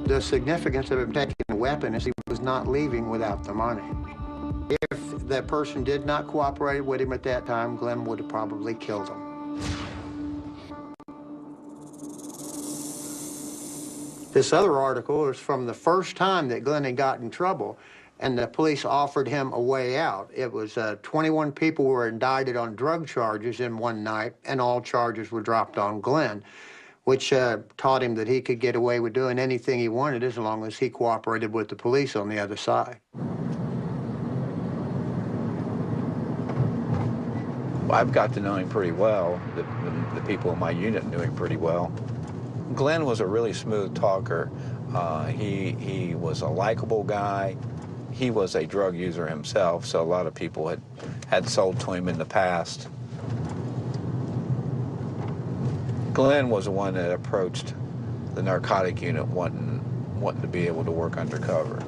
The significance of him taking a weapon is he was not leaving without the money. If that person did not cooperate with him at that time, Glen would have probably killed him. This other article is from the first time that Glen had got in trouble, and the police offered him a way out. It was 21 people were indicted on drug charges in one night, and all charges were dropped on Glen, which taught him that he could get away with doing anything he wanted as long as he cooperated with the police on the other side. I've got to know him pretty well. The people in my unit knew him pretty well. Glen was a really smooth talker. He was a likable guy. He was a drug user himself, so a lot of people had sold to him in the past. Glen was the one that approached the narcotic unit wanting to be able to work undercover.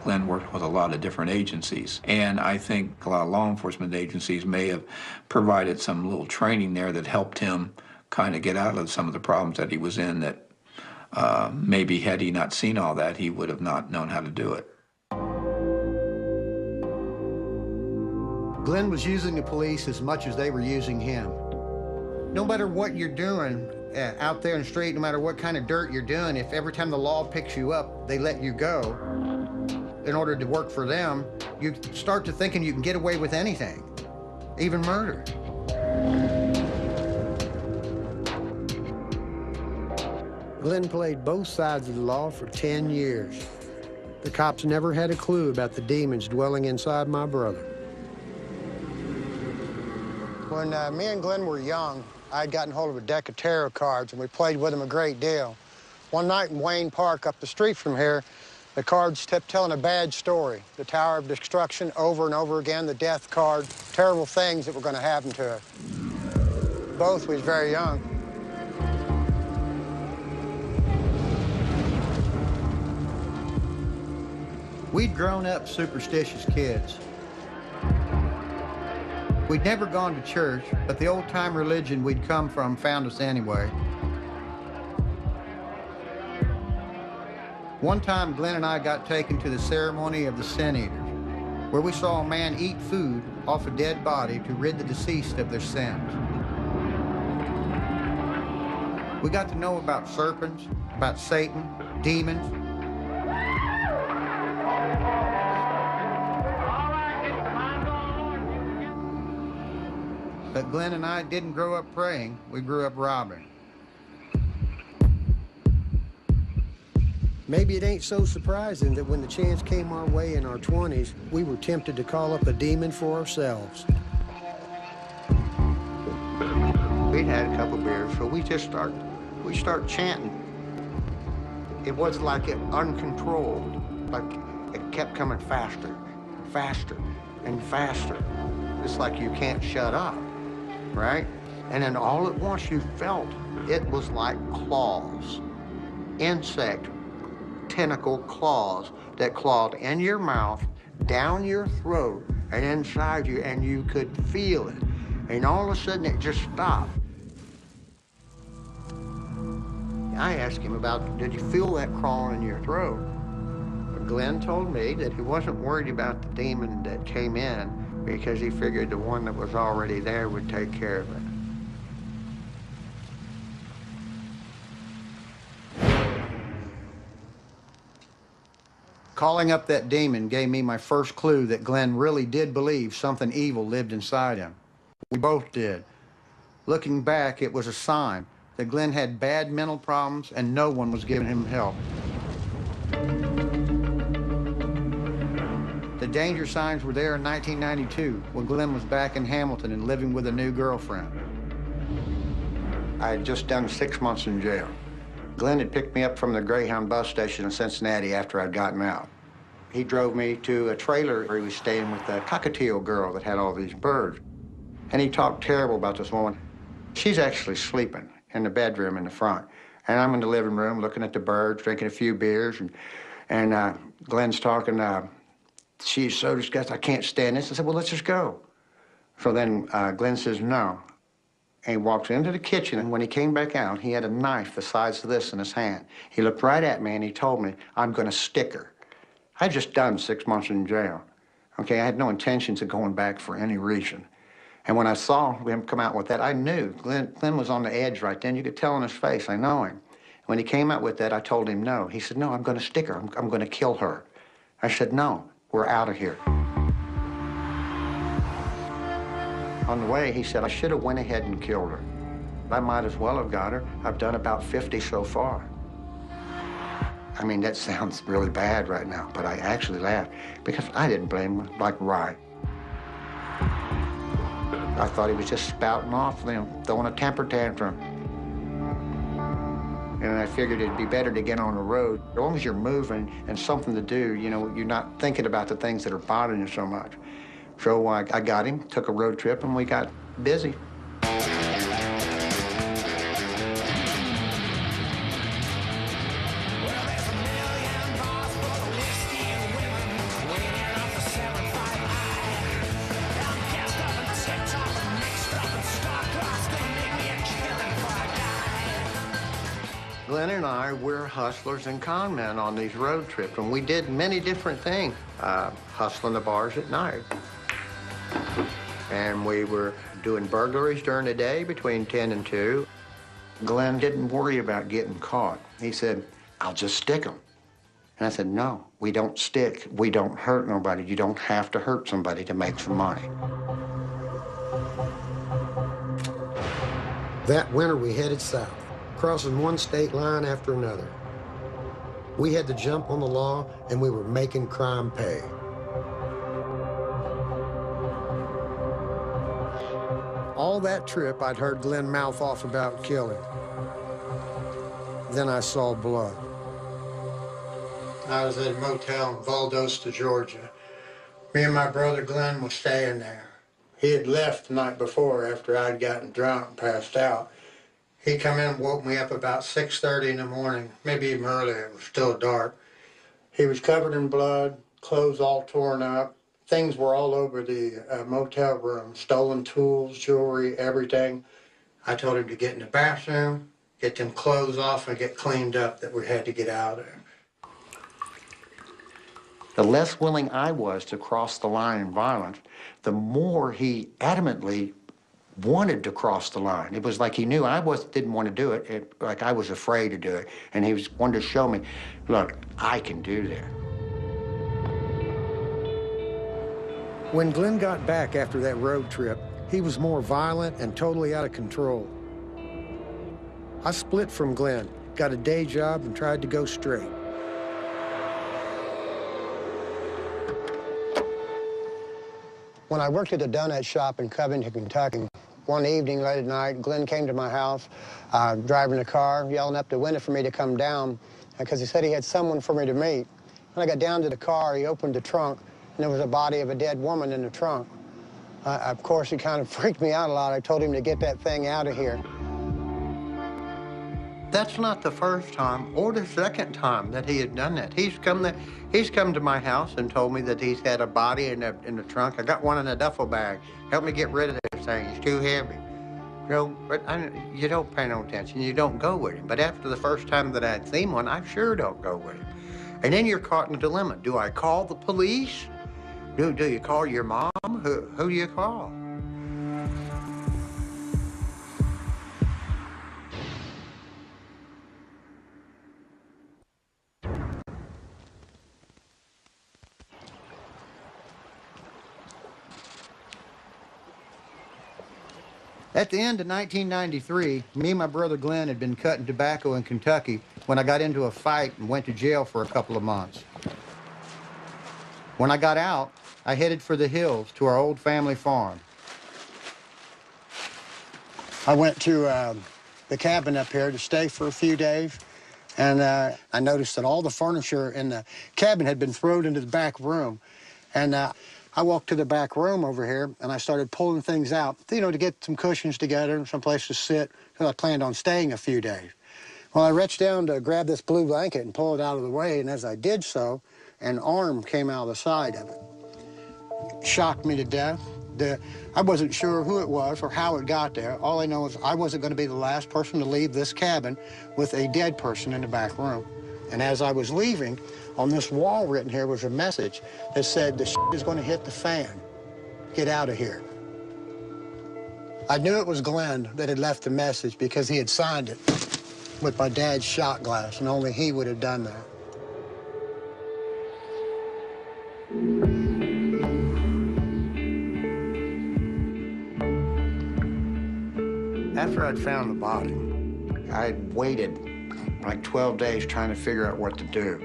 Glen worked with a lot of different agencies, and I think a lot of law enforcement agencies may have provided some little training there that helped him kind of get out of some of the problems that he was in that maybe had he not seen all that, he would have not known how to do it. Glen was using the police as much as they were using him. No matter what you're doing out there in the street, no matter what kind of dirt you're doing, if every time the law picks you up, they let you go in order to work for them, you start to thinking you can get away with anything, even murder. Glen played both sides of the law for 10 years. The cops never had a clue about the demons dwelling inside my brother. When me and Glen were young, I'd gotten hold of a deck of tarot cards, and we played with them a great deal. One night in Wayne Park up the street from here, the cards kept telling a bad story. The Tower of Destruction over and over again, the death card, terrible things that were going to happen to us. Both was very young. We'd grown up superstitious kids. We'd never gone to church, but the old-time religion we'd come from found us anyway. One time, Glen and I got taken to the ceremony of the Sin Eaters, where we saw a man eat food off a dead body to rid the deceased of their sins. We got to know about serpents, about Satan, demons. But Glen and I didn't grow up praying, we grew up robbing. Maybe it ain't so surprising that when the chance came our way in our 20s, we were tempted to call up a demon for ourselves. We'd had a couple beers, so we start chanting. It was like it uncontrolled, like it kept coming faster, faster, and faster. It's like you can't shut up, right? And then all at once you felt it was like claws, insect tentacle claws that clawed in your mouth, down your throat, and inside you, and you could feel it. And all of a sudden, it just stopped. I asked him about, did you feel that crawling in your throat? Glen told me that he wasn't worried about the demon that came in because he figured the one that was already there would take care of it. Calling up that demon gave me my first clue that Glen really did believe something evil lived inside him. We both did. Looking back, it was a sign that Glen had bad mental problems and no one was giving him help. The danger signs were there in 1992 when Glen was back in Hamilton and living with a new girlfriend. I had just done 6 months in jail. Glen had picked me up from the Greyhound bus station in Cincinnati after I'd gotten out. He drove me to a trailer where he was staying with a cockatiel girl that had all these birds. And he talked terrible about this woman. She's actually sleeping in the bedroom in the front. And I'm in the living room looking at the birds, drinking a few beers, and Glen's talking, she's so disgusted, I can't stand this. I said, well, let's just go. So then Glen says, no, And he walks into the kitchen, and when he came back out, he had a knife the size of this in his hand. He looked right at me, and he told me, "I'm going to stick her." I'd just done 6 months in jail. Okay, I had no intentions of going back for any reason. And when I saw him come out with that, I knew Glen was on the edge right then. You could tell in his face, I know him. When he came out with that, I told him no. He said, "No, I'm going to stick her. I'm going to kill her." I said, "No, we're out of here." On the way, he said, "I should have went ahead and killed her. I might as well have got her. I've done about 50 so far." I mean, that sounds really bad right now, but I actually laughed because I didn't blame him, like, right. I thought he was just spouting off, throwing a temper tantrum. And I figured it'd be better to get on the road. As long as you're moving and something to do, you know, you're not thinking about the things that are bothering you so much. So I got him, took a road trip, and we got busy. Glen and I, we're hustlers and con men on these road trips, and we did many different things. Hustling the bars at night. And we were doing burglaries during the day between 10 and 2. Glen didn't worry about getting caught. He said, "I'll just stick them." And I said, "No, we don't stick. We don't hurt nobody. You don't have to hurt somebody to make some money." That winter, we headed south, crossing one state line after another. We had to jump on the law, and we were making crime pay. All that trip, I'd heard Glen mouth off about killing. Then I saw blood. I was at a motel in Valdosta, Georgia. Me and my brother Glen was staying there. He had left the night before after I'd gotten drunk and passed out. He come in and woke me up about 6:30 in the morning, maybe even earlier. It was still dark. He was covered in blood, clothes all torn up. Things were all over the motel room, stolen tools, jewelry, everything. I told him to get in the bathroom, get them clothes off, and get cleaned up, that we had to get out of there. The less willing I was to cross the line in violence, the more he adamantly wanted to cross the line. It was like he knew I didn't want to do it, like I was afraid to do it. And he wanted to show me, look, I can do that. When Glen got back after that road trip, he was more violent and totally out of control. I split from Glen, got a day job, and tried to go straight. When I worked at a donut shop in Covington, Kentucky, one evening late at night, Glen came to my house, driving a car, yelling up the window for me to come down, because he said he had someone for me to meet. When I got down to the car, he opened the trunk, and there was a body of a dead woman in the trunk. Of course, he kind of freaked me out a lot. I told him to get that thing out of here. That's not the first time or the second time that he had done that. He's come to my house and told me that he's had a body in the trunk. I got one in a duffel bag. Help me get rid of this thing. It's too heavy. You don't pay no attention. You don't go with him. But after the first time that I'd seen one, I sure don't go with him. And then you're caught in a dilemma. Do I call the police? Do you call your mom? Who do you call? At the end of 1993, me and my brother Glen had been cutting tobacco in Kentucky when I got into a fight and went to jail for a couple of months. When I got out, I headed for the hills to our old family farm. I went to the cabin up here to stay for a few days, and I noticed that all the furniture in the cabin had been thrown into the back room. And I walked to the back room over here, and I started pulling things out, you know, to get some cushions together, some place to sit, because I planned on staying a few days. Well, I reached down to grab this blue blanket and pull it out of the way, and as I did so, an arm came out of the side of it. Shocked me to death. I wasn't sure who it was or how it got there. All I know is I wasn't going to be the last person to leave this cabin with a dead person in the back room. And as I was leaving, on this wall written here was a message that said, "The shit is going to hit the fan. Get out of here." I knew it was Glen that had left the message because he had signed it with my dad's shot glass, and only he would have done that. After I'd found the body, I'd waited like 12 days trying to figure out what to do.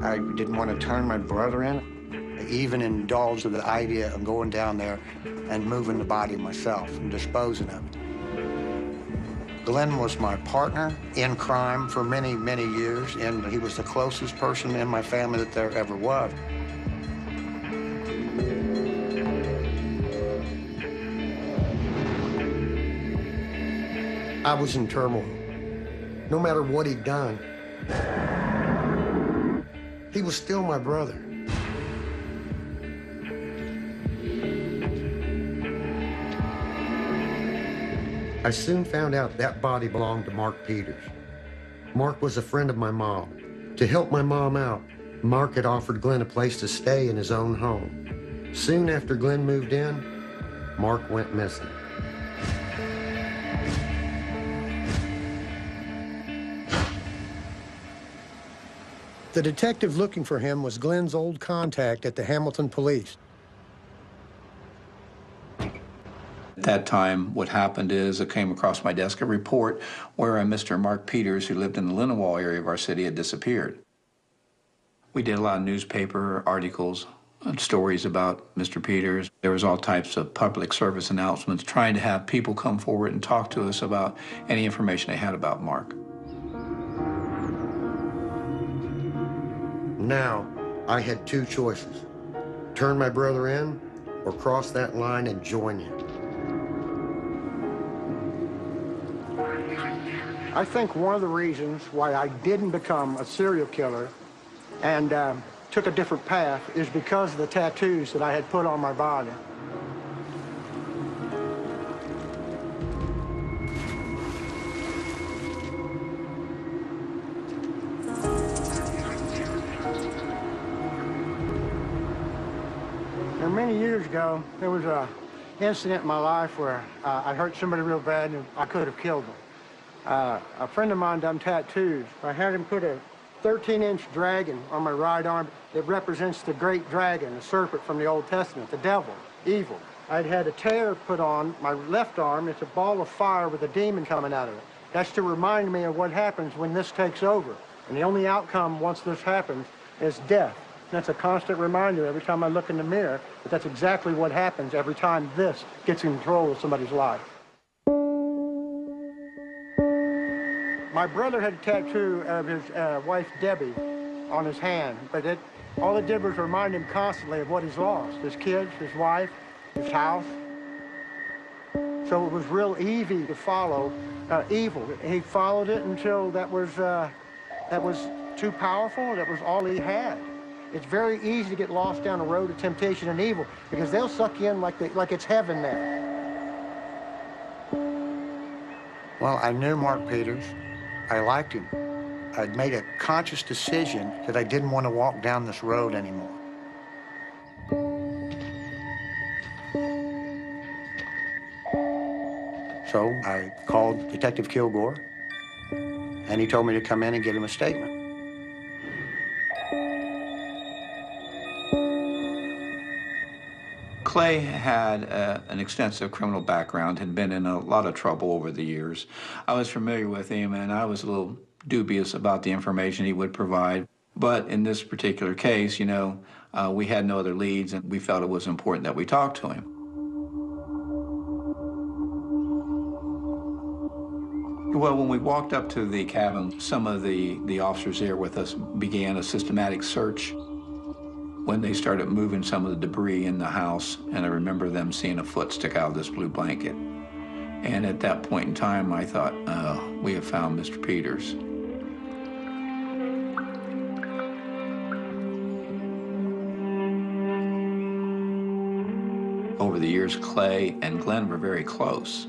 I didn't want to turn my brother in. I even indulged with the idea of going down there and moving the body myself and disposing of it. Glen was my partner in crime for many, many years, and he was the closest person in my family that there ever was. I was in turmoil. No matter what he'd done, he was still my brother. I soon found out that body belonged to Mark Peters. Mark was a friend of my mom. To help my mom out, Mark had offered Glen a place to stay in his own home. Soon after Glen moved in, Mark went missing. The detective looking for him was Glen's old contact at the Hamilton Police. At that time, what happened is it came across my desk a report where a Mr. Mark Peters, who lived in the Lindenwall area of our city, had disappeared. We did a lot of newspaper articles and stories about Mr. Peters. There was all types of public service announcements trying to have people come forward and talk to us about any information they had about Mark. Now, I had two choices. Turn my brother in or cross that line and join you. I think one of the reasons why I didn't become a serial killer and took a different path is because of the tattoos that I had put on my body. Many years ago, there was an incident in my life where I hurt somebody real bad and I could have killed them. A friend of mine done tattoos. I had him put a 13-inch dragon on my right arm that represents the great dragon, the serpent from the Old Testament, the devil, evil. I'd had a tear put on my left arm. It's a ball of fire with a demon coming out of it. That's to remind me of what happens when this takes over. And the only outcome once this happens is death. That's a constant reminder every time I look in the mirror that that's exactly what happens every time this gets in control of somebody's life. My brother had a tattoo of his wife, Debbie, on his hand, but all it did was remind him constantly of what he's lost, his kids, his wife, his house. So it was real easy to follow evil. He followed it until that was too powerful. That was all he had. It's very easy to get lost down a road of temptation and evil because they'll suck you in like it's heaven there. Well, I knew Mark Peters. I liked him. I'd made a conscious decision that I didn't want to walk down this road anymore. So I called Detective Kilgore, and he told me to come in and give him a statement. Clay had an extensive criminal background, had been in a lot of trouble over the years. I was familiar with him, and I was a little dubious about the information he would provide. But in this particular case, you know, we had no other leads, and we felt it was important that we talk to him. Well, when we walked up to the cabin, some of the officers there with us began a systematic search. When they started moving some of the debris in the house, and I remember them seeing a foot stick out of this blue blanket. And at that point in time, I thought, we have found Mr. Peters. Over the the years, Clay and Glen were very close.